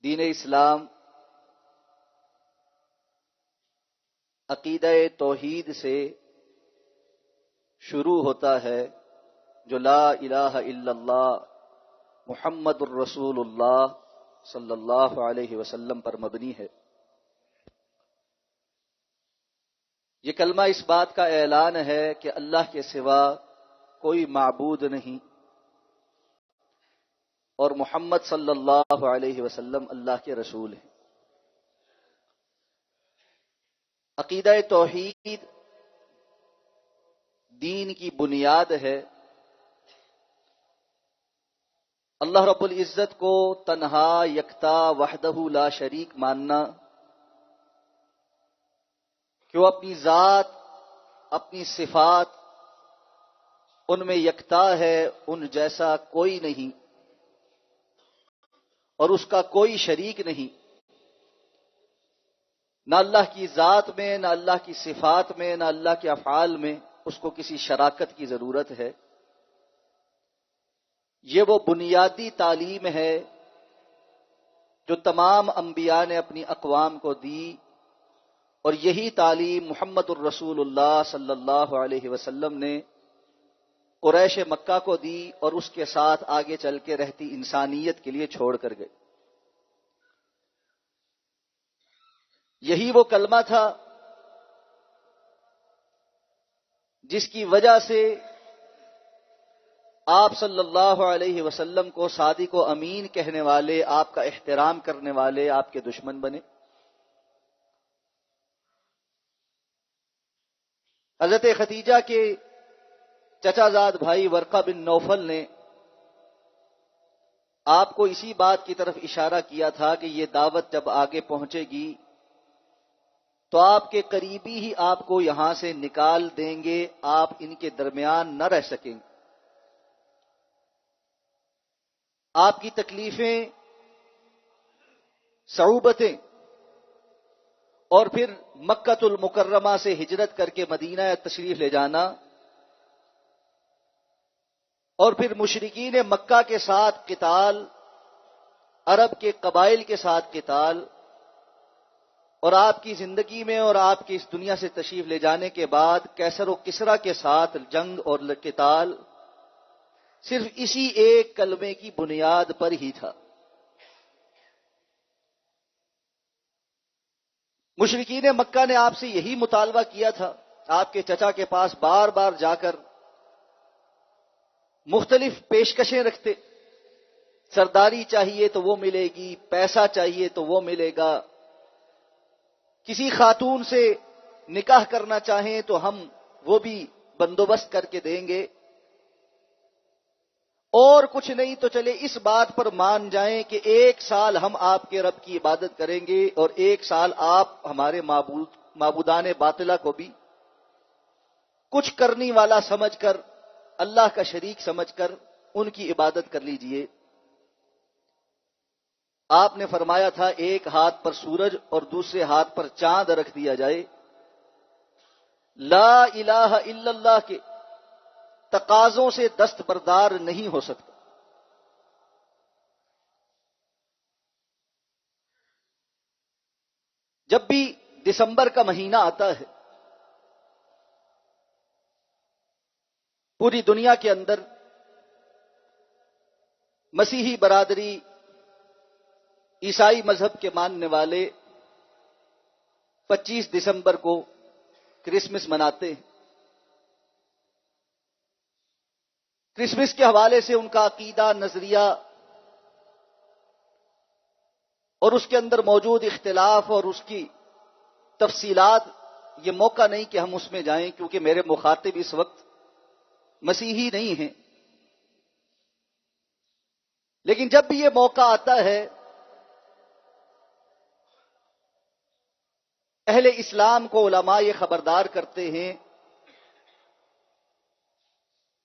دین اسلام عقیدہ توحید سے شروع ہوتا ہے جو لا الہ الا اللہ محمد الرسول اللہ صلی اللہ علیہ وسلم پر مبنی ہے۔ یہ کلمہ اس بات کا اعلان ہے کہ اللہ کے سوا کوئی معبود نہیں اور محمد صلی اللہ علیہ وسلم اللہ کے رسول ہیں۔ عقیدہ توحید دین کی بنیاد ہے۔ اللہ رب العزت کو تنہا یکتا وحدہ لا شریک ماننا کہ وہ اپنی ذات اپنی صفات ان میں یکتا ہے، ان جیسا کوئی نہیں اور اس کا کوئی شریک نہیں، نہ اللہ کی ذات میں، نہ اللہ کی صفات میں، نہ اللہ کے افعال میں اس کو کسی شراکت کی ضرورت ہے۔ یہ وہ بنیادی تعلیم ہے جو تمام انبیاء نے اپنی اقوام کو دی، اور یہی تعلیم محمد الرسول اللہ صلی اللہ علیہ وسلم نے قریش مکہ کو دی اور اس کے ساتھ آگے چل کے رہتی انسانیت کے لیے چھوڑ کر گئے۔ یہی وہ کلمہ تھا جس کی وجہ سے آپ صلی اللہ علیہ وسلم کو صادق و امین کہنے والے، آپ کا احترام کرنے والے آپ کے دشمن بنے۔ حضرت خدیجہ کے چچا زاد بھائی ورقہ بن نوفل نے آپ کو اسی بات کی طرف اشارہ کیا تھا کہ یہ دعوت جب آگے پہنچے گی تو آپ کے قریبی ہی آپ کو یہاں سے نکال دیں گے، آپ ان کے درمیان نہ رہ سکیں۔ آپ کی تکلیفیں، صعوبتیں، اور پھر مکۃ المکرمہ سے ہجرت کر کے مدینہ تشریف لے جانا، اور پھر مشرکین مکہ کے ساتھ قتال، عرب کے قبائل کے ساتھ قتال، اور آپ کی زندگی میں اور آپ کی اس دنیا سے تشریف لے جانے کے بعد کیسر و کسریٰ کے ساتھ جنگ اور قتال، صرف اسی ایک کلمے کی بنیاد پر ہی تھا۔ مشرکین مکہ نے آپ سے یہی مطالبہ کیا تھا، آپ کے چچا کے پاس بار بار جا کر مختلف پیشکشیں رکھتے، سرداری چاہیے تو وہ ملے گی، پیسہ چاہیے تو وہ ملے گا، کسی خاتون سے نکاح کرنا چاہیں تو ہم وہ بھی بندوبست کر کے دیں گے، اور کچھ نہیں تو چلے اس بات پر مان جائیں کہ 1 سال ہم آپ کے رب کی عبادت کریں گے اور 1 سال آپ ہمارے معبودان باطلہ کو بھی کچھ کرنی والا سمجھ کر، اللہ کا شریک سمجھ کر ان کی عبادت کر لیجئے۔ آپ نے فرمایا تھا ایک ہاتھ پر سورج اور دوسرے ہاتھ پر چاند رکھ دیا جائے، لا الہ الا اللہ کے تقاضوں سے دستبردار نہیں ہو سکتا۔ جب بھی دسمبر کا مہینہ آتا ہے پوری دنیا کے اندر مسیحی برادری، عیسائی مذہب کے ماننے والے 25 دسمبر کو کرسمس مناتے ہیں۔ کرسمس کے حوالے سے ان کا عقیدہ، نظریہ اور اس کے اندر موجود اختلاف اور اس کی تفصیلات، یہ موقع نہیں کہ ہم اس میں جائیں کیونکہ میرے مخاطب اس وقت مسیحی نہیں ہیں، لیکن جب بھی یہ موقع آتا ہے اہل اسلام کو علماء یہ خبردار کرتے ہیں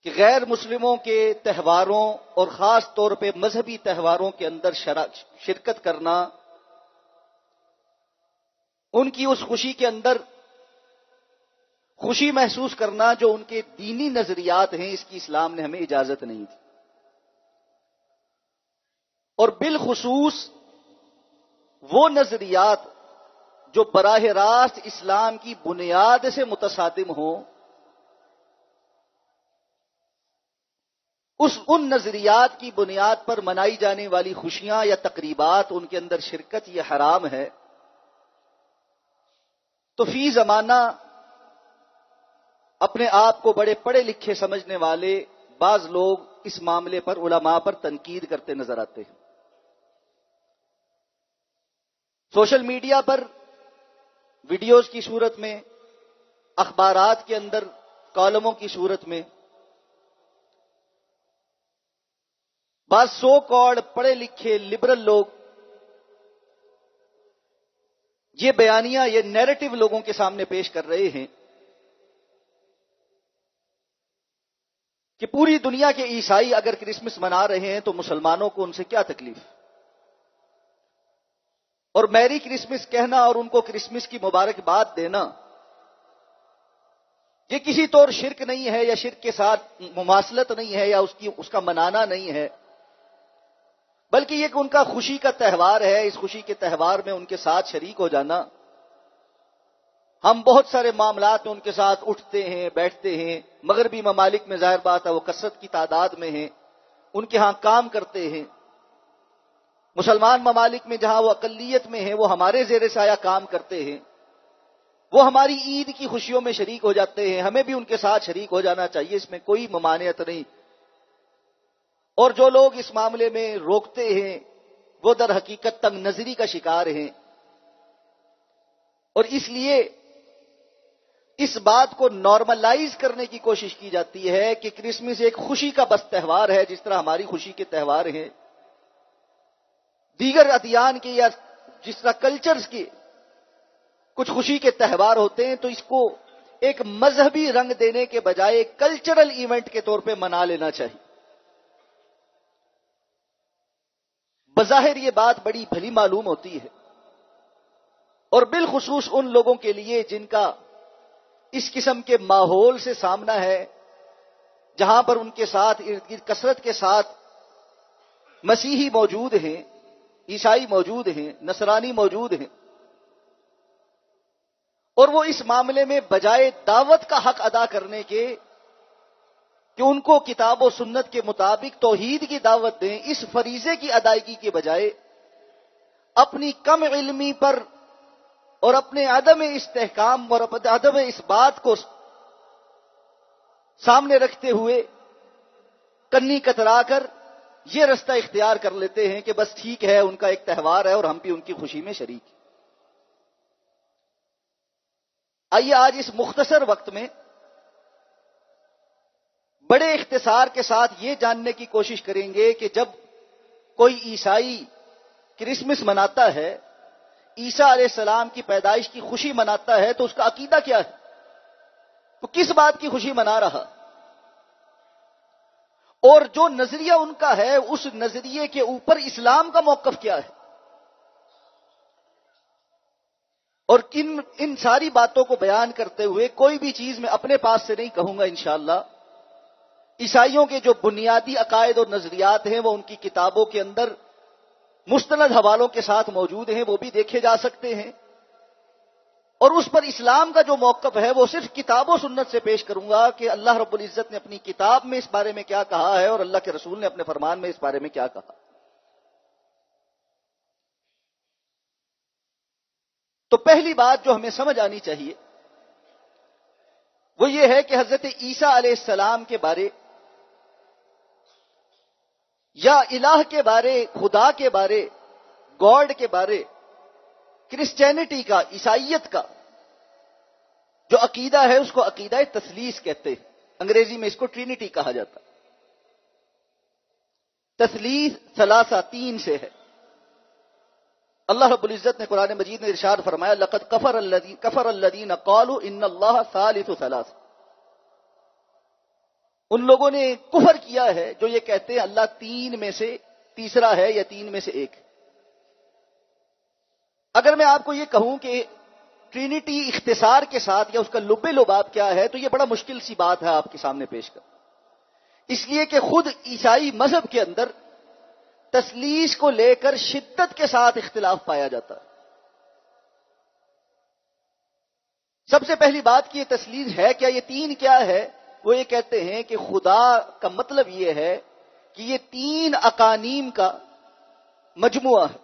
کہ غیر مسلموں کے تہواروں اور خاص طور پہ مذہبی تہواروں کے اندر شرکت کرنا، ان کی اس خوشی کے اندر خوشی محسوس کرنا جو ان کے دینی نظریات ہیں، اس کی اسلام نے ہمیں اجازت نہیں دی۔ اور بالخصوص وہ نظریات جو براہ راست اسلام کی بنیاد سے متصادم ہوں، ان نظریات کی بنیاد پر منائی جانے والی خوشیاں یا تقریبات، ان کے اندر شرکت یہ حرام ہے، تو فی زمانہ اپنے آپ کو بڑے پڑھے لکھے سمجھنے والے بعض لوگ اس معاملے پر علماء پر تنقید کرتے نظر آتے ہیں۔ سوشل میڈیا پر ویڈیوز کی صورت میں، اخبارات کے اندر کالموں کی صورت میں، بعض سو کالڈ پڑھے لکھے لبرل لوگ یہ بیانیاں، یہ نیریٹو لوگوں کے سامنے پیش کر رہے ہیں کہ پوری دنیا کے عیسائی اگر کرسمس منا رہے ہیں تو مسلمانوں کو ان سے کیا تکلیف، اور میری کرسمس کہنا اور ان کو کرسمس کی مبارکباد دینا یہ کسی طور شرک نہیں ہے، یا شرک کے ساتھ مماثلت نہیں ہے، یا اس کا منانا نہیں ہے، بلکہ یہ کہ ان کا خوشی کا تہوار ہے۔ اس خوشی کے تہوار میں ان کے ساتھ شریک ہو جانا، ہم بہت سارے معاملات میں ان کے ساتھ اٹھتے ہیں، بیٹھتے ہیں۔ مغربی ممالک میں ظاہر بات ہے وہ کثرت کی تعداد میں ہیں، ان کے ہاں کام کرتے ہیں۔ مسلمان ممالک میں جہاں وہ اقلیت میں ہیں وہ ہمارے زیر سایہ کام کرتے ہیں، وہ ہماری عید کی خوشیوں میں شریک ہو جاتے ہیں، ہمیں بھی ان کے ساتھ شریک ہو جانا چاہیے، اس میں کوئی ممانعت نہیں۔ اور جو لوگ اس معاملے میں روکتے ہیں وہ در حقیقت تنگ نظری کا شکار ہیں، اور اس لیے اس بات کو نارملائز کرنے کی کوشش کی جاتی ہے کہ کرسمس ایک خوشی کا بس تہوار ہے، جس طرح ہماری خوشی کے تہوار ہیں، دیگر ادیان کے یا جس طرح کلچرز کے کچھ خوشی کے تہوار ہوتے ہیں، تو اس کو ایک مذہبی رنگ دینے کے بجائے کلچرل ایونٹ کے طور پہ منا لینا چاہیے۔ بظاہر یہ بات بڑی بھلی معلوم ہوتی ہے، اور بالخصوص ان لوگوں کے لیے جن کا اس قسم کے ماحول سے سامنا ہے، جہاں پر ان کے ساتھ ارد گرد کثرت کے ساتھ مسیحی موجود ہیں، عیسائی موجود ہیں، نصرانی موجود ہیں، اور وہ اس معاملے میں بجائے دعوت کا حق ادا کرنے کے کہ ان کو کتاب و سنت کے مطابق توحید کی دعوت دیں، اس فریضے کی ادائیگی کے بجائے اپنی کم علمی پر اور اپنے عدم استحکام اور عدم اس بات کو سامنے رکھتے ہوئے کنی کترا کر یہ رستہ اختیار کر لیتے ہیں کہ بس ٹھیک ہے، ان کا ایک تہوار ہے اور ہم بھی ان کی خوشی میں شریک ہیں۔ آئیے آج اس مختصر وقت میں بڑے اختصار کے ساتھ یہ جاننے کی کوشش کریں گے کہ جب کوئی عیسائی کرسمس مناتا ہے، عیسیٰ علیہ السلام کی پیدائش کی خوشی مناتا ہے، تو اس کا عقیدہ کیا ہے، تو کس بات کی خوشی منا رہا، اور جو نظریہ ان کا ہے اس نظریے کے اوپر اسلام کا موقف کیا ہے۔ اور ان ساری باتوں کو بیان کرتے ہوئے کوئی بھی چیز میں اپنے پاس سے نہیں کہوں گا انشاءاللہ۔ عیسائیوں کے جو بنیادی عقائد اور نظریات ہیں وہ ان کی کتابوں کے اندر مستند حوالوں کے ساتھ موجود ہیں، وہ بھی دیکھے جا سکتے ہیں، اور اس پر اسلام کا جو موقف ہے وہ صرف کتاب و سنت سے پیش کروں گا کہ اللہ رب العزت نے اپنی کتاب میں اس بارے میں کیا کہا ہے اور اللہ کے رسول نے اپنے فرمان میں اس بارے میں کیا کہا۔ تو پہلی بات جو ہمیں سمجھ آنی چاہیے وہ یہ ہے کہ حضرت عیسیٰ علیہ السلام کے بارے یا الہ کے بارے، خدا کے بارے، گاڈ کے بارے کرسچینٹی کا، عیسائیت کا جو عقیدہ ہے اس کو عقیدہ تثلیث کہتے ہیں، انگریزی میں اس کو ٹرینٹی کہا جاتا۔ تثلیث ثلاثہ، تین سے ہے۔ اللہ رب العزت نے قرآن مجید میں ارشاد فرمایا لقد کفر الذین قالوا ان اللہ ثالث ثلاث، ان لوگوں نے کفر کیا ہے جو یہ کہتے ہیں اللہ تین میں سے تیسرا ہے یا تین میں سے ایک۔ اگر میں آپ کو یہ کہوں کہ ٹرینٹی اختصار کے ساتھ یا اس کا لب لباب کیا ہے تو یہ بڑا مشکل سی بات ہے آپ کے سامنے پیش کر، اس لیے کہ خود عیسائی مذہب کے اندر تثلیث کو لے کر شدت کے ساتھ اختلاف پایا جاتا ہے۔ سب سے پہلی بات کہ یہ تثلیث ہے کیا، یہ تین کیا ہے؟ وہ یہ کہتے ہیں کہ خدا کا مطلب یہ ہے کہ یہ تین اقانیم کا مجموعہ ہے۔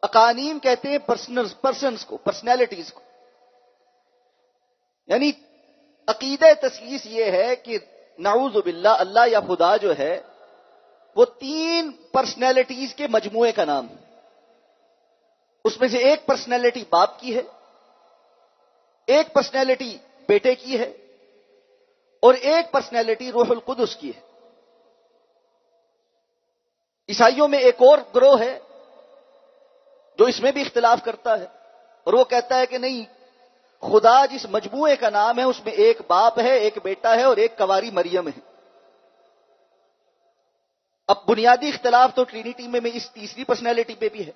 اقانیم کہتے ہیں پرسنز کو، پرسنالٹیز کو، یعنی عقیدہ تثلیث یہ ہے کہ نعوذ باللہ اللہ یا خدا جو ہے وہ تین پرسنالٹیز کے مجموعے کا نام ہے۔ اس میں سے ایک پرسنالٹی باپ کی ہے، ایک پرسنالٹی بیٹے کی ہے، اور ایک پرسنالٹی روح القدس کی ہے۔ عیسائیوں میں ایک اور گروہ ہے جو اس میں بھی اختلاف کرتا ہے، اور وہ کہتا ہے کہ نہیں، خدا جس مجموعے کا نام ہے اس میں ایک باپ ہے، ایک بیٹا ہے، اور ایک کنواری مریم ہے۔ اب بنیادی اختلاف تو ٹرینیٹی میں اس تیسری پرسنالٹی پہ بھی ہے۔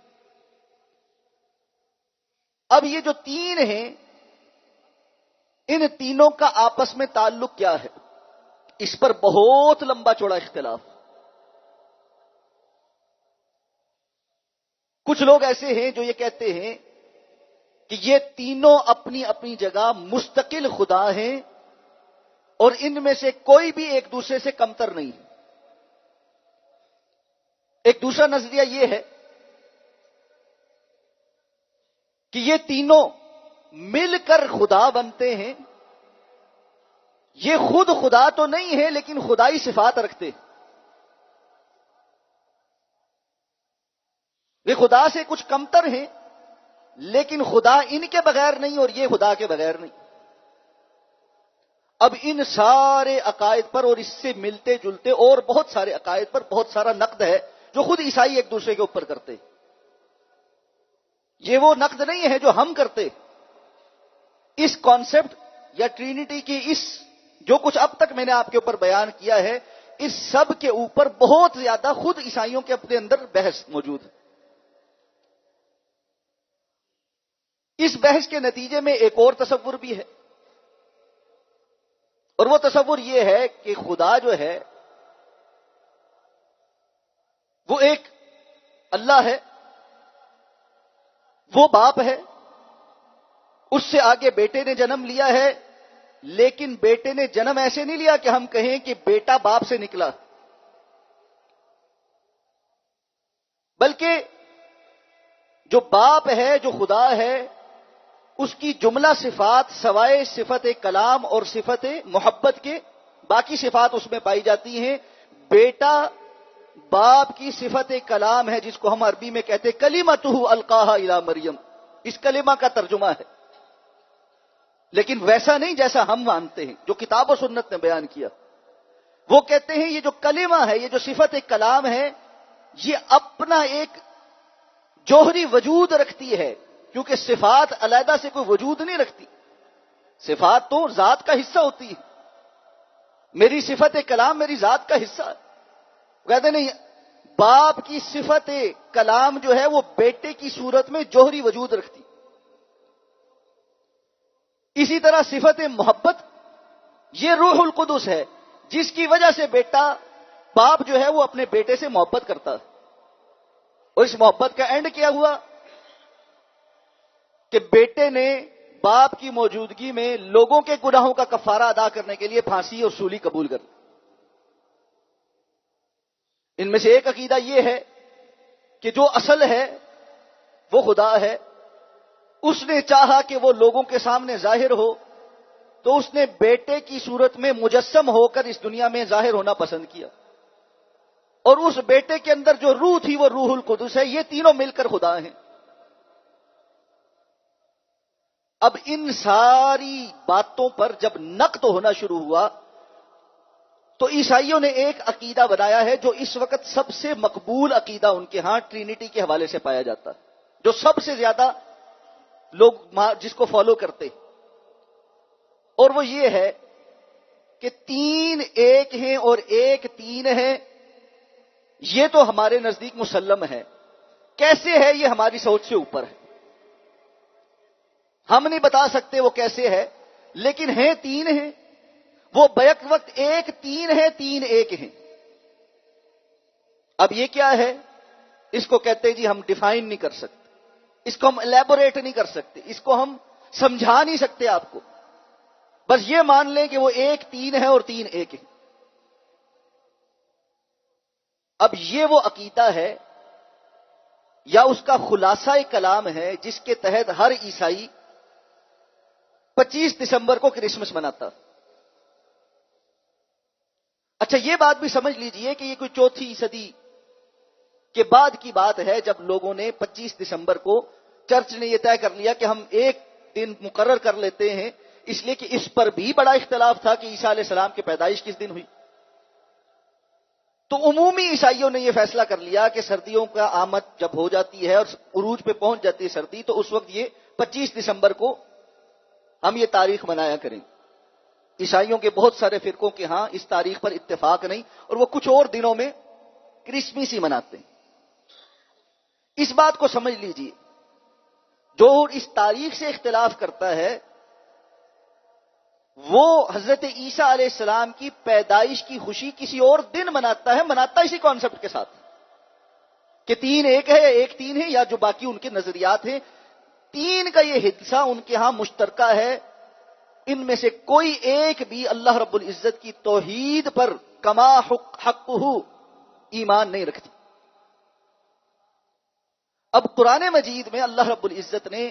اب یہ جو تین ہیں، ان تینوں کا آپس میں تعلق کیا ہے، اس پر بہت لمبا چوڑا اختلاف۔ کچھ لوگ ایسے ہیں جو یہ کہتے ہیں کہ یہ تینوں اپنی اپنی جگہ مستقل خدا ہیں اور ان میں سے کوئی بھی ایک دوسرے سے کمتر نہیں۔ ایک دوسرا نظریہ یہ ہے کہ یہ تینوں مل کر خدا بنتے ہیں، یہ خود خدا تو نہیں ہے لیکن خدائی صفات رکھتے ہیں۔ یہ خدا سے کچھ کمتر ہیں لیکن خدا ان کے بغیر نہیں اور یہ خدا کے بغیر نہیں۔ اب ان سارے عقائد پر اور اس سے ملتے جلتے اور بہت سارے عقائد پر بہت سارا نقد ہے جو خود عیسائی ایک دوسرے کے اوپر کرتے۔ یہ وہ نقد نہیں ہے جو ہم کرتے۔ اس کانسیپٹ یا ٹرینیٹی کی اس جو کچھ اب تک میں نے آپ کے اوپر بیان کیا ہے، اس سب کے اوپر بہت زیادہ خود عیسائیوں کے اپنے اندر بحث موجود ہے۔ اس بحث کے نتیجے میں ایک اور تصور بھی ہے، اور وہ تصور یہ ہے کہ خدا جو ہے وہ ایک اللہ ہے، وہ باپ ہے، اس سے آگے بیٹے نے جنم لیا ہے، لیکن بیٹے نے جنم ایسے نہیں لیا کہ ہم کہیں کہ بیٹا باپ سے نکلا، بلکہ جو باپ ہے، جو خدا ہے، اس کی جملہ صفات سوائے صفت کلام اور صفت محبت کے باقی صفات اس میں پائی جاتی ہیں۔ بیٹا باپ کی صفت کلام ہے جس کو ہم عربی میں کہتے کلمتہ القاہا الی مریم، اس کلمہ کا ترجمہ ہے، لیکن ویسا نہیں جیسا ہم مانتے ہیں جو کتاب و سنت نے بیان کیا۔ وہ کہتے ہیں یہ جو کلمہ ہے، یہ جو صفت کلام ہے، یہ اپنا ایک جوہری وجود رکھتی ہے، کیونکہ صفات علیحدہ سے کوئی وجود نہیں رکھتی، صفات تو ذات کا حصہ ہوتی ہے۔ میری صفت کلام میری ذات کا حصہ ہے۔ کہتے نہیں، باپ کی صفت کلام جو ہے وہ بیٹے کی صورت میں جوہری وجود رکھتی۔ اسی طرح صفت محبت یہ روح القدس ہے جس کی وجہ سے بیٹا باپ جو ہے وہ اپنے بیٹے سے محبت کرتا ہے، اور اس محبت کا اینڈ کیا ہوا کہ بیٹے نے باپ کی موجودگی میں لوگوں کے گناہوں کا کفارہ ادا کرنے کے لیے پھانسی اور سولی قبول کر لی۔ ان میں سے ایک عقیدہ یہ ہے کہ جو اصل ہے وہ خدا ہے، اس نے چاہا کہ وہ لوگوں کے سامنے ظاہر ہو تو اس نے بیٹے کی صورت میں مجسم ہو کر اس دنیا میں ظاہر ہونا پسند کیا، اور اس بیٹے کے اندر جو روح تھی وہ روح القدس ہے۔ یہ تینوں مل کر خدا ہیں۔ اب ان ساری باتوں پر جب نقد ہونا شروع ہوا تو عیسائیوں نے ایک عقیدہ بنایا ہے جو اس وقت سب سے مقبول عقیدہ ان کے ہاں ٹرینیٹی کے حوالے سے پایا جاتا ہے، جو سب سے زیادہ لوگ جس کو فالو کرتے، اور وہ یہ ہے کہ تین ایک ہیں اور ایک تین ہے۔ یہ تو ہمارے نزدیک مسلم ہے، کیسے ہے یہ ہماری سوچ سے اوپر ہے، ہم نہیں بتا سکتے وہ کیسے ہے، لیکن ہیں تین ہیں، وہ بیک وقت ایک تین ہے، تین ایک ہیں۔ اب یہ کیا ہے؟ اس کو کہتے ہیں جی ہم ڈیفائن نہیں کر سکتے، اس کو ہم الیبوریٹ نہیں کر سکتے، اس کو ہم سمجھا نہیں سکتے آپ کو، بس یہ مان لیں کہ وہ 1 3 ہے اور 3 1 ہے۔ اب یہ وہ عقیدہ ہے یا اس کا خلاصہ کلام ہے جس کے تحت ہر عیسائی 25 دسمبر کو کرسمس مناتا۔ اچھا یہ بات بھی سمجھ لیجئے کہ یہ کوئی 4 صدی کے بعد کی بات ہے جب لوگوں نے 25 دسمبر کو چرچ نے یہ طے کر لیا کہ ہم ایک دن مقرر کر لیتے ہیں، اس لیے کہ اس پر بھی بڑا اختلاف تھا کہ عیسیٰ علیہ السلام کی پیدائش کس دن ہوئی۔ تو عمومی عیسائیوں نے یہ فیصلہ کر لیا کہ سردیوں کا آمد جب ہو جاتی ہے اور عروج پہ پہنچ جاتی ہے سردی، تو اس وقت یہ 25 دسمبر کو ہم یہ تاریخ منایا کریں۔ عیسائیوں کے بہت سارے فرقوں کے ہاں اس تاریخ پر اتفاق نہیں، اور وہ کچھ اور دنوں میں کرسمس ہی مناتے ہیں۔ اس بات کو سمجھ لیجئے، جو اس تاریخ سے اختلاف کرتا ہے وہ حضرت عیسیٰ علیہ السلام کی پیدائش کی خوشی کسی اور دن مناتا ہے، مناتا اسی کانسیپٹ کے ساتھ کہ 3 1 ہے یا 1 3 ہے، یا جو باقی ان کے نظریات ہیں 3 کا یہ حصہ ان کے ہاں مشترکہ ہے۔ ان میں سے کوئی ایک بھی اللہ رب العزت کی توحید پر کما حقہ ایمان نہیں رکھتی۔ اب قرآن مجید میں اللہ رب العزت نے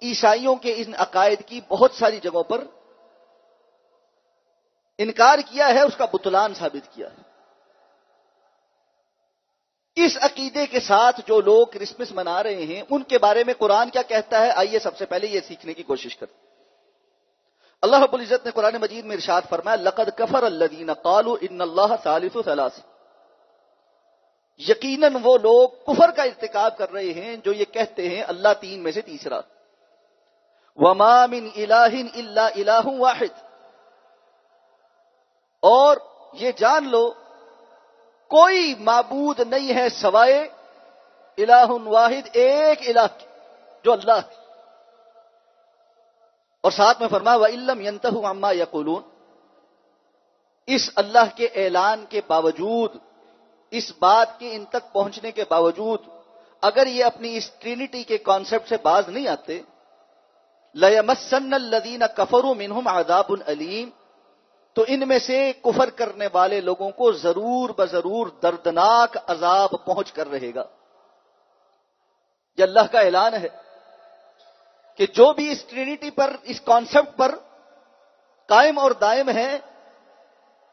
عیسائیوں کے ان عقائد کی بہت ساری جگہوں پر انکار کیا ہے، اس کا بطلان ثابت کیا ہے۔ اس عقیدے کے ساتھ جو لوگ کرسمس منا رہے ہیں ان کے بارے میں قرآن کیا کہتا ہے، آئیے سب سے پہلے یہ سیکھنے کی کوشش کریں۔ اللہ رب العزت نے قرآن مجید میں ارشاد فرمایا لقد کفر الذین قالوا ان اللہ ثالث ثلاث، یقیناً وہ لوگ کفر کا ارتکاب کر رہے ہیں جو یہ کہتے ہیں اللہ 3 میں سے تیسرا۔ وما من الہ الا الہ واحد، اور یہ جان لو کوئی معبود نہیں ہے سوائے الہ واحد، ایک الہ جو اللہ ہے۔ اور ساتھ میں فرمایا وَإِن لَّمْ يَنْتَهُوا عَمَّا يَقُولُونَ، اس اللہ کے اعلان کے باوجود، اس بات کے ان تک پہنچنے کے باوجود اگر یہ اپنی اس ٹرینٹی کے کانسیپٹ سے باز نہیں آتے، لَيَمَسَّنَّ الَّذِينَ كَفَرُوا مِنْهُمْ عَذَابٌ أَلِيمٌ، تو ان میں سے کفر کرنے والے لوگوں کو ضرور بضرور دردناک عذاب پہنچ کر رہے گا۔ یہ اللہ کا اعلان ہے کہ جو بھی اس ٹرینٹی پر، اس کانسیپٹ پر قائم اور دائم ہے،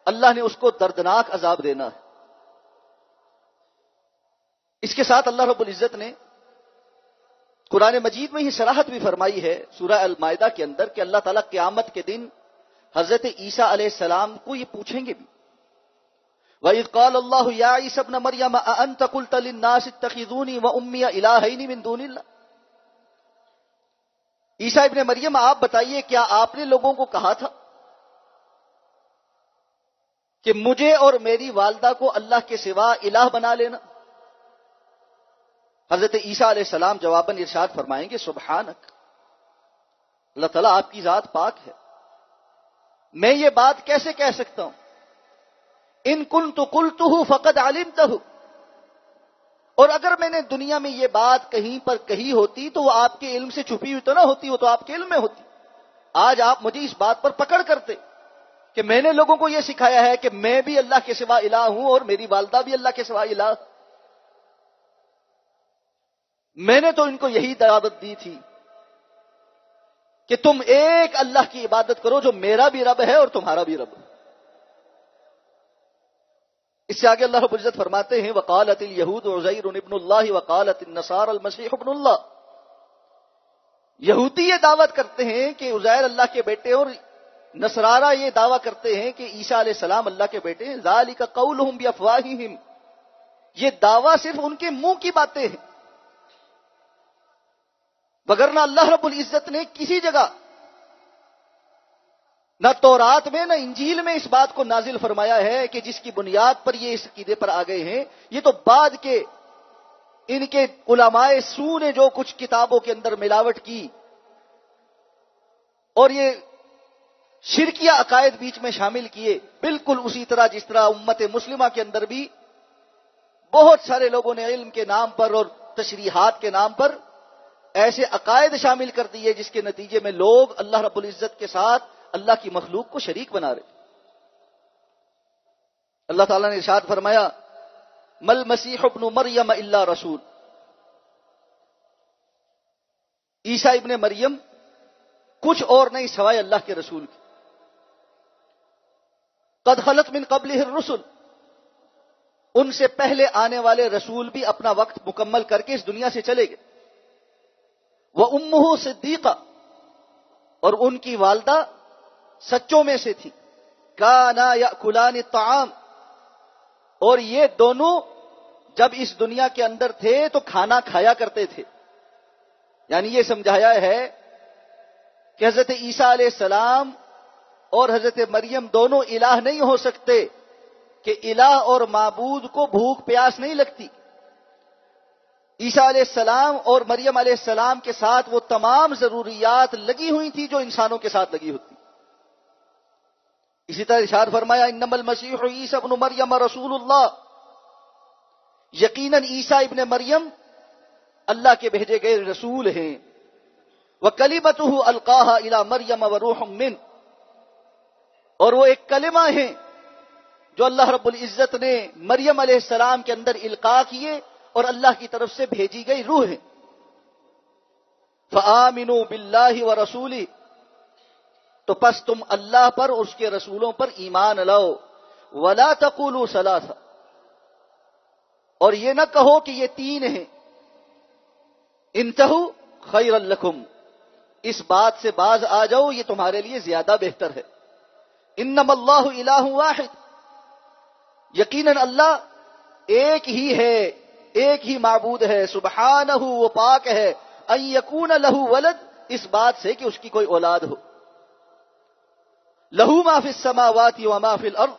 اللہ نے اس کو دردناک عذاب دینا ہے۔ اس کے ساتھ اللہ رب العزت نے قرآن مجید میں ہی صراحت بھی فرمائی ہے سورہ المائدہ کے اندر کہ اللہ تعالیٰ قیامت کے دن حضرت عیسیٰ علیہ السلام کو یہ پوچھیں گے بھی۔ وَإِذْ قَالَ اللَّهُ يَا عِيسَى ابْنَ مَرْيَمَ أَأَنْتَ قُلْتَ لِلنَّاسِ اتَّخِذُونِي وَأُمِّيَ إِلَٰهَيْنِ مِن دُونِ اللَّهِ، عیسیٰ ابن مریم آپ بتائیے کیا آپ نے لوگوں کو کہا تھا کہ مجھے اور میری والدہ کو اللہ کے سوا الہ بنا لینا؟ حضرت عیسیٰ علیہ السلام جواباً ارشاد فرمائیں گے سبحانک، اللہ تعالیٰ آپ کی ذات پاک ہے، میں یہ بات کیسے کہہ سکتا ہوں؟ ان کنت قلتہ فقد علمتہ، اور اگر میں نے دنیا میں یہ بات کہیں پر کہی ہوتی تو وہ آپ کے علم سے چھپی ہوئی تو نہ ہوتی، وہ تو آپ کے علم میں ہوتی۔ آج آپ مجھے اس بات پر پکڑ کرتے کہ میں نے لوگوں کو یہ سکھایا ہے کہ میں بھی اللہ کے سوا الہ ہوں اور میری والدہ بھی اللہ کے سوا الہ، میں نے تو ان کو یہی دعوت دی تھی کہ تم ایک اللہ کی عبادت کرو جو میرا بھی رب ہے اور تمہارا بھی رب ہے۔ اس سے آگے اللہ رب العزت فرماتے ہیں وقالت اليہود عزیر ابن اللہ وقالت النصارى المسیح ابن اللہ، یہودی یہ دعوت کرتے ہیں کہ عزیر اللہ کے بیٹے اور نصارہ یہ دعویٰ کرتے ہیں کہ عیسیٰ علیہ السلام اللہ کے بیٹے ہیں۔ ذالک قولہم بافواہہم، یہ دعویٰ صرف ان کے منہ کی باتیں ہیں، وگرنہ اللہ رب العزت نے کسی جگہ نہ تورات میں نہ انجیل میں اس بات کو نازل فرمایا ہے کہ جس کی بنیاد پر یہ اس عقیدے پر آ گئے ہیں۔ یہ تو بعد کے ان کے علماء سو نے جو کچھ کتابوں کے اندر ملاوٹ کی اور یہ شرکیہ عقائد بیچ میں شامل کیے، بالکل اسی طرح جس طرح امت مسلمہ کے اندر بھی بہت سارے لوگوں نے علم کے نام پر اور تشریحات کے نام پر ایسے عقائد شامل کر دیے جس کے نتیجے میں لوگ اللہ رب العزت کے ساتھ اللہ کی مخلوق کو شریک بنا رہے. اللہ تعالیٰ نے ارشاد فرمایا مل مسیح ابن مریم الا رسول. عیسیٰ ابن مریم کچھ اور نہیں سوائے اللہ کے رسول کی. قد خلت من قبلہ الرسل، ان سے پہلے آنے والے رسول بھی اپنا وقت مکمل کر کے اس دنیا سے چلے گئے. وَأُمُّهُ صِدِّيقَةٌ، اور ان کی والدہ سچوں میں سے تھی. كَانَا يَأْكُلَانِ الطَّعَامَ، اور یہ دونوں جب اس دنیا کے اندر تھے تو کھانا کھایا کرتے تھے. یعنی یہ سمجھایا ہے کہ حضرت عیسیٰ علیہ السلام اور حضرت مریم دونوں الہ نہیں ہو سکتے کہ الہ اور معبود کو بھوک پیاس نہیں لگتی. عیسیٰ علیہ السلام اور مریم علیہ السلام کے ساتھ وہ تمام ضروریات لگی ہوئی تھی جو انسانوں کے ساتھ لگی ہوتی. اسی طرح ارشاد فرمایا انما المسیح عیسیٰ ابن مریم رسول اللہ، یقیناً عیسیٰ ابن مریم اللہ کے بھیجے گئے رسول ہیں. وَكَلِمَتُهُ أَلْقَاهَا إِلَى مَرْيَمَ وَرُوحٌ مِّنْهُ، اور وہ ایک کلمہ ہیں جو اللہ رب العزت نے مریم علیہ السلام کے اندر القاء کیے اور اللہ کی طرف سے بھیجی گئی روح ہے. فَآمِنُوا بِاللَّهِ وَرَسُولِهِ، تو پس تم اللہ پر اور اس کے رسولوں پر ایمان لاؤ. وَلَا تَقُولُوا ثَلَاثَةٌ، اور یہ نہ کہو کہ یہ تین ہیں. انتہوا خیرا لکم، اس بات سے باز آ جاؤ یہ تمہارے لیے زیادہ بہتر ہے. انما اللہ الہ واحد، یقیناً اللہ ایک ہی ہے، ایک ہی معبود ہے. سبحانہ، وہ پاک ہے. ان یکون لہ ولد، اس بات سے کہ اس کی کوئی اولاد ہو. لہ ما فی السماوات وما فی الارض،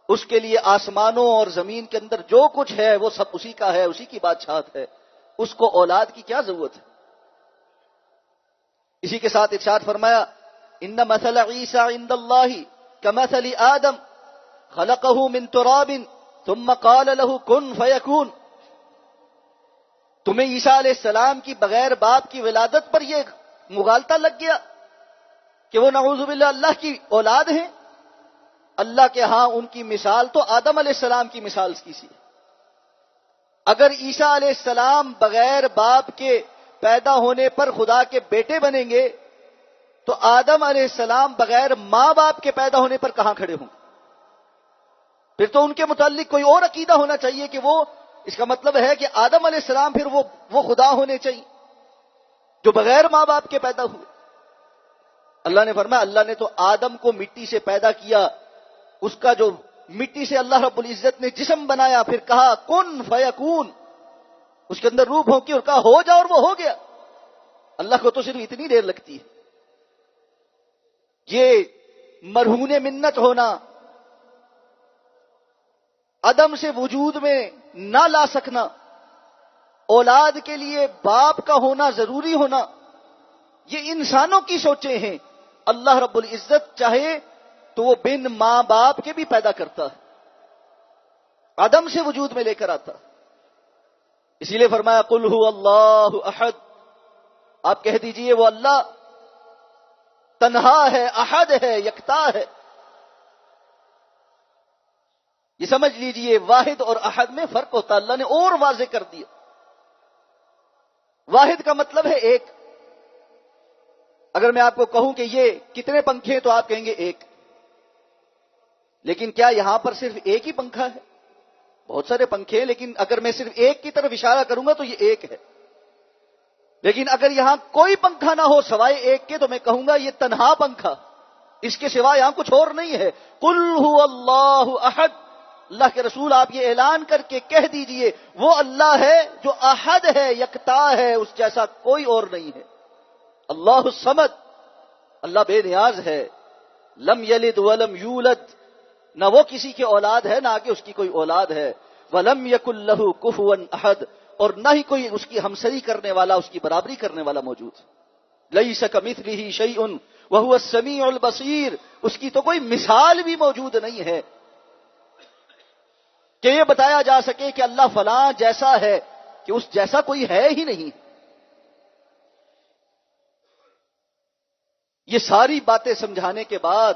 اس کے لیے آسمانوں اور زمین کے اندر جو کچھ ہے وہ سب اسی کا ہے، اسی کی بادشاہت ہے. اس کو اولاد کی کیا ضرورت ہے؟ اسی کے ساتھ ارشاد فرمایا ان مثل عیسیٰ عند اللہ کمثل آدم خلقہ من تراب ثم قال له کن فیکون. تمہیں عیسیٰ علیہ السلام کی بغیر باپ کی ولادت پر یہ مغالطہ لگ گیا کہ وہ نعوذ باللہ اللہ کی اولاد ہیں. اللہ کے ہاں ان کی مثال تو آدم علیہ السلام کی مثال کی سی. اگر عیسیٰ علیہ السلام بغیر باپ کے پیدا ہونے پر خدا کے بیٹے بنیں گے تو آدم علیہ السلام بغیر ماں باپ کے پیدا ہونے پر کہاں کھڑے ہوں؟ پھر تو ان کے متعلق کوئی اور عقیدہ ہونا چاہیے کہ وہ، اس کا مطلب ہے کہ آدم علیہ السلام پھر وہ خدا ہونے چاہیے جو بغیر ماں باپ کے پیدا ہوئے. اللہ نے فرمایا اللہ نے تو آدم کو مٹی سے پیدا کیا، اس کا جو مٹی سے اللہ رب العزت نے جسم بنایا، پھر کہا کن فیکون، اس کے اندر روح بھونکی اور کہا ہو جا، اور وہ ہو گیا. اللہ کو تو صرف اتنی دیر لگتی ہے. یہ مرہون منت ہونا، عدم سے وجود میں نہ لا سکنا، اولاد کے لیے باپ کا ہونا ضروری ہونا، یہ انسانوں کی سوچیں ہیں. اللہ رب العزت چاہے تو وہ بن ماں باپ کے بھی پیدا کرتا ہے، عدم سے وجود میں لے کر آتا. اسی لیے فرمایا قل هو اللہ احد، آپ کہہ دیجئے وہ اللہ تنہا ہے، احد ہے، یکتا ہے. یہ سمجھ لیجئے واحد اور احد میں فرق ہوتا ہے. اللہ نے اور واضح کر دیا. واحد کا مطلب ہے ایک. اگر میں آپ کو کہوں کہ یہ کتنے پنکھے ہیں تو آپ کہیں گے ایک. لیکن کیا یہاں پر صرف ایک ہی پنکھا ہے؟ بہت سارے پنکھے ہیں، لیکن اگر میں صرف ایک کی طرف اشارہ کروں گا تو یہ ایک ہے. لیکن اگر یہاں کوئی پنکھا نہ ہو سوائے ایک کے تو میں کہوں گا یہ تنہا پنکھا، اس کے سوا یہاں کچھ اور نہیں ہے. قل هو اللہ احد، اللہ کے رسول آپ یہ اعلان کر کے کہہ دیجئے وہ اللہ ہے جو احد ہے، یکتا ہے، اس جیسا کوئی اور نہیں ہے. اللہ الصمد، اللہ بے نیاز ہے. لم یلد ولم یولد، نہ وہ کسی کی اولاد ہے نہ کہ اس کی کوئی اولاد ہے. ولم یکن لہ کفوا احد، اور نہ ہی کوئی اس کی ہمسری کرنے والا، اس کی برابری کرنے والا موجود. لیس کمثلہ شیء وہو السمیع البصیر، اس کی تو کوئی مثال بھی موجود نہیں ہے کہ یہ بتایا جا سکے کہ اللہ فلاں جیسا ہے کہ اس جیسا کوئی ہے ہی نہیں. یہ ساری باتیں سمجھانے کے بعد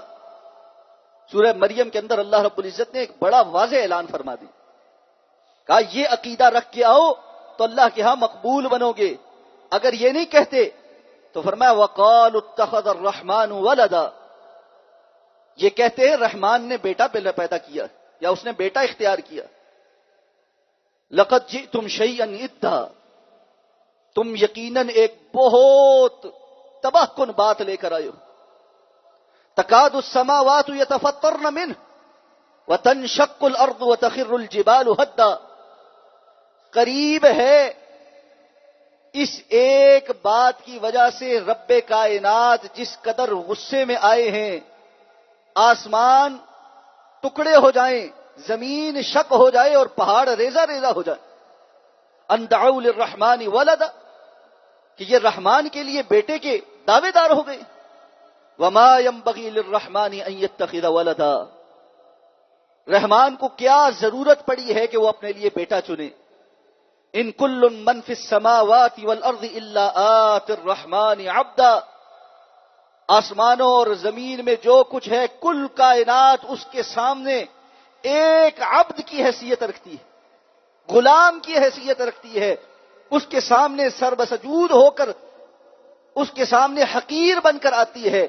سورہ مریم کے اندر اللہ رب العزت نے ایک بڑا واضح اعلان فرما دی. کہا یہ عقیدہ رکھ کے آؤ تو اللہ کے ہاں مقبول بنو گے. اگر یہ نہیں کہتے تو فرمایا وَقَالُوا اتَّخَذَ الرَّحْمَنُ وَلَدًا، یہ کہتے ہیں رحمان نے بیٹا پیدا کیا یا اس نے بیٹا اختیار کیا. لَقَدْ جِئْتُمْ شَيْئًا إِدًّا، تم یقیناً ایک بہت تباہ کن بات لے کر آئے ہو. تکاد السماوات یتفطرن منہ وتنشق الارض وتخر الجبال ہدا، قریب ہے اس ایک بات کی وجہ سے رب کائنات جس قدر غصے میں آئے ہیں، آسمان ٹکڑے ہو جائیں، زمین شق ہو جائے اور پہاڑ ریزہ ریزہ ہو جائے. ان دعوا للرحمن ولدا، کہ یہ رحمان کے لیے بیٹے کے دعوے دار ہو گئے. وما ينبغي للرحمن ان يتخذ ولدا، رحمان کو کیا ضرورت پڑی ہے کہ وہ اپنے لیے بیٹا چنے. ان کل من فی السماوات والارض الا آت الرحمن عبدا، آسمانوں اور زمین میں جو کچھ ہے کل کائنات اس کے سامنے ایک عبد کی حیثیت رکھتی ہے، غلام کی حیثیت رکھتی ہے. اس کے سامنے سر بسجود ہو کر اس کے سامنے حقیر بن کر آتی ہے.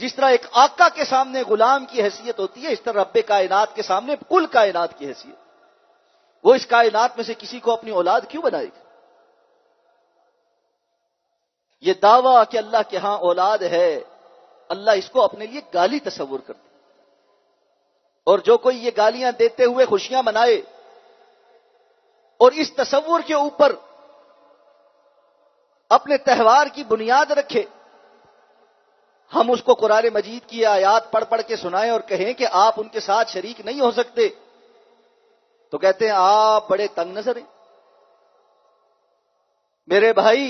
جس طرح ایک آقا کے سامنے غلام کی حیثیت ہوتی ہے، اس طرح رب کائنات کے سامنے کل کائنات کی حیثیت. وہ اس کائنات میں سے کسی کو اپنی اولاد کیوں بنائے گا؟ یہ دعویٰ کہ اللہ کے ہاں اولاد ہے، اللہ اس کو اپنے لیے گالی تصور کرتے. اور جو کوئی یہ گالیاں دیتے ہوئے خوشیاں منائے اور اس تصور کے اوپر اپنے تہوار کی بنیاد رکھے، ہم اس کو قرآن مجید کی آیات پڑھ پڑھ کے سنائیں اور کہیں کہ آپ ان کے ساتھ شریک نہیں ہو سکتے، تو کہتے ہیں آپ بڑے تنگ نظر ہیں. میرے بھائی،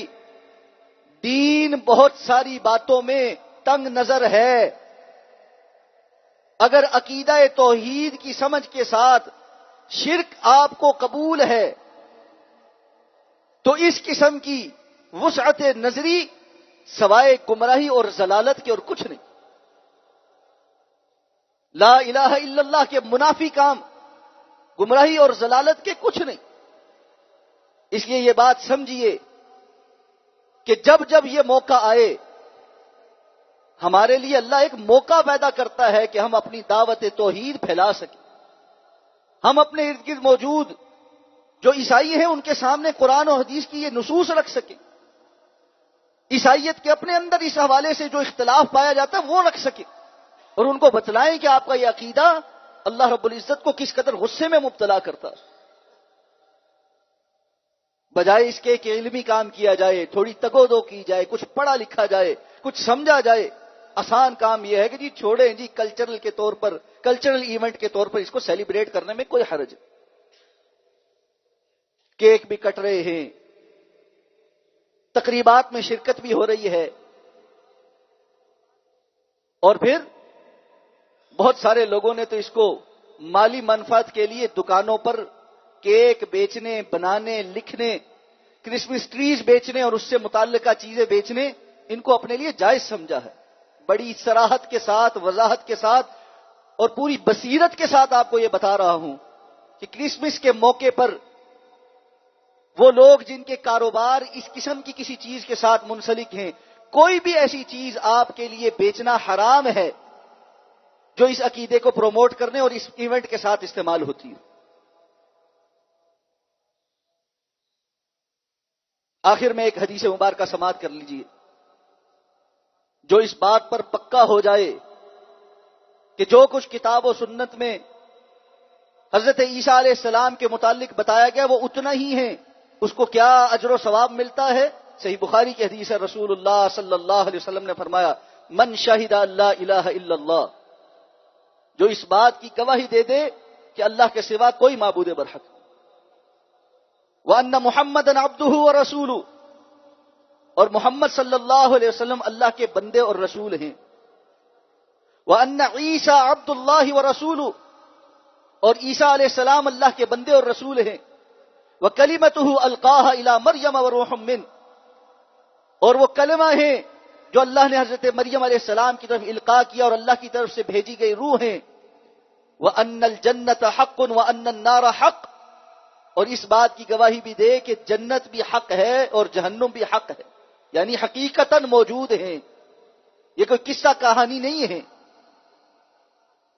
دین بہت ساری باتوں میں تنگ نظر ہے. اگر عقیدہ توحید کی سمجھ کے ساتھ شرک آپ کو قبول ہے تو اس قسم کی وسعت نظری سوائے گمراہی اور ضلالت کے اور کچھ نہیں. لا الہ الا اللہ کے منافی کام گمراہی اور ضلالت کے کچھ نہیں. اس لیے یہ بات سمجھیے کہ جب جب یہ موقع آئے، ہمارے لیے اللہ ایک موقع پیدا کرتا ہے کہ ہم اپنی دعوت توحید پھیلا سکیں. ہم اپنے ارد گرد موجود جو عیسائی ہیں ان کے سامنے قرآن و حدیث کی یہ نصوص رکھ سکیں. عیسائیت کے اپنے اندر اس حوالے سے جو اختلاف پایا جاتا ہے وہ رکھ سکیں اور ان کو بتلائیں کہ آپ کا یہ عقیدہ اللہ رب العزت کو کس قدر غصے میں مبتلا کرتا ہے. بجائے اس کے کہ علمی کام کیا جائے، تھوڑی تگودو کی جائے، کچھ پڑھا لکھا جائے، کچھ سمجھا جائے، آسان کام یہ ہے کہ جی چھوڑیں جی، کلچرل کے طور پر، کلچرل ایونٹ کے طور پر اس کو سیلیبریٹ کرنے میں کوئی حرج. کیک بھی کٹ رہے ہیں، تقریبات میں شرکت بھی ہو رہی ہے، اور پھر بہت سارے لوگوں نے تو اس کو مالی منفعت کے لیے دکانوں پر کیک بیچنے، بنانے، لکھنے، کرسمس ٹریز بیچنے اور اس سے متعلقہ چیزیں بیچنے، ان کو اپنے لیے جائز سمجھا ہے. بڑی صراحت کے ساتھ، وضاحت کے ساتھ اور پوری بصیرت کے ساتھ آپ کو یہ بتا رہا ہوں کہ کرسمس کے موقع پر وہ لوگ جن کے کاروبار اس قسم کی کسی چیز کے ساتھ منسلک ہیں، کوئی بھی ایسی چیز آپ کے لیے بیچنا حرام ہے جو اس عقیدے کو پروموٹ کرنے اور اس ایونٹ کے ساتھ استعمال ہوتی ہے. آخر میں ایک حدیث مبارکہ سماعت کر لیجئے جو اس بات پر پکا ہو جائے کہ جو کچھ کتاب و سنت میں حضرت عیسیٰ علیہ السلام کے متعلق بتایا گیا وہ اتنا ہی ہے، اس کو کیا اجر و ثواب ملتا ہے. صحیح بخاری کی حدیث ہے، رسول اللہ صلی اللہ علیہ وسلم نے فرمایا من شہد لا الہ الا اللہ، جو اس بات کی گواہی دے دے کہ اللہ کے سوا کوئی معبود برحق، وَأَنَّ مُحَمَّدًا عَبْدُهُ وَرَسُولُهُ، اور محمد صلی اللہ علیہ وسلم اللہ کے بندے اور رسول ہیں، وَأَنَّ عِيسَىٰ عَبْدُ اللَّهِ وَرَسُولُهُ، اور عیسیٰ علیہ السلام اللہ کے بندے اور رسول ہیں. وَكَلِمَتُهُ أَلْقَاهَا إِلَى مَرْيَمَ وَرُوحٌ مِّنْهُ، اور وہ کلمہ ہیں جو اللہ نے حضرت مریم علیہ السلام کی طرف القاء کیا اور اللہ کی طرف سے بھیجی گئی روح ہیں. وَأَنَّ الْجَنَّةَ حَقٌّ وَأَنَّ النَّارَ حَقٌّ، اور اس بات کی گواہی بھی دے کہ جنت بھی حق ہے اور جہنم بھی حق ہے، یعنی حقیقتاً موجود ہیں، یہ کوئی قصہ کہانی نہیں ہے.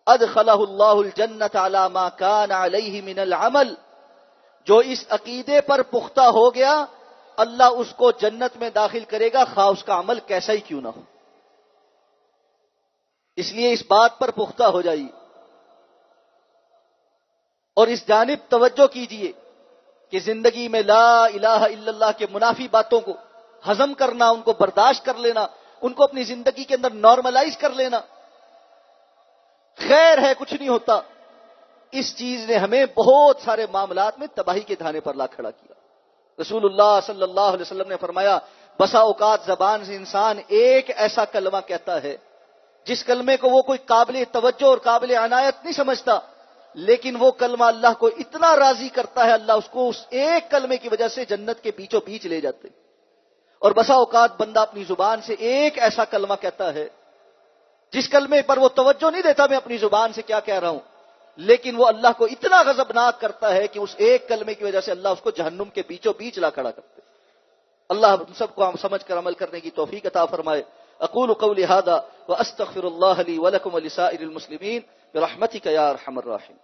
ادخلہ اللہ الجنت علی ما کان علیہ من العمل، جو اس عقیدے پر پختہ ہو گیا اللہ اس کو جنت میں داخل کرے گا خواہ اس کا عمل کیسا ہی کیوں نہ ہو. اس لیے اس بات پر پختہ ہو جائیے اور اس جانب توجہ کیجیے کہ زندگی میں لا الہ الا اللہ کے منافی باتوں کو ہضم کرنا، ان کو برداشت کر لینا، ان کو اپنی زندگی کے اندر نارملائز کر لینا خیر ہے، کچھ نہیں ہوتا. اس چیز نے ہمیں بہت سارے معاملات میں تباہی کے دھانے پر لا کھڑا کیا. رسول اللہ صلی اللہ علیہ وسلم نے فرمایا بسا اوقات زبان سے انسان ایک ایسا کلمہ کہتا ہے جس کلمے کو وہ کوئی قابل توجہ اور قابل عنایت نہیں سمجھتا، لیکن وہ کلمہ اللہ کو اتنا راضی کرتا ہے اللہ اس کو اس ایک کلمے کی وجہ سے جنت کے بیچوں بیچ لے جاتے. اور بسا اوقات بندہ اپنی زبان سے ایک ایسا کلمہ کہتا ہے جس کلمے پر وہ توجہ نہیں دیتا میں اپنی زبان سے کیا کہہ رہا ہوں، لیکن وہ اللہ کو اتنا غضبناک کرتا ہے کہ اس ایک کلمے کی وجہ سے اللہ اس کو جہنم کے بیچوں بیچ لا کھڑا کرتے. اللہ ہم سب کو سمجھ کر عمل کرنے کی توفیق عطا فرمائے. اقول قولی ھذا واستغفر اللہ لی ولکم ولسائر المسلمین برحمتک یا ارحم الراحمین.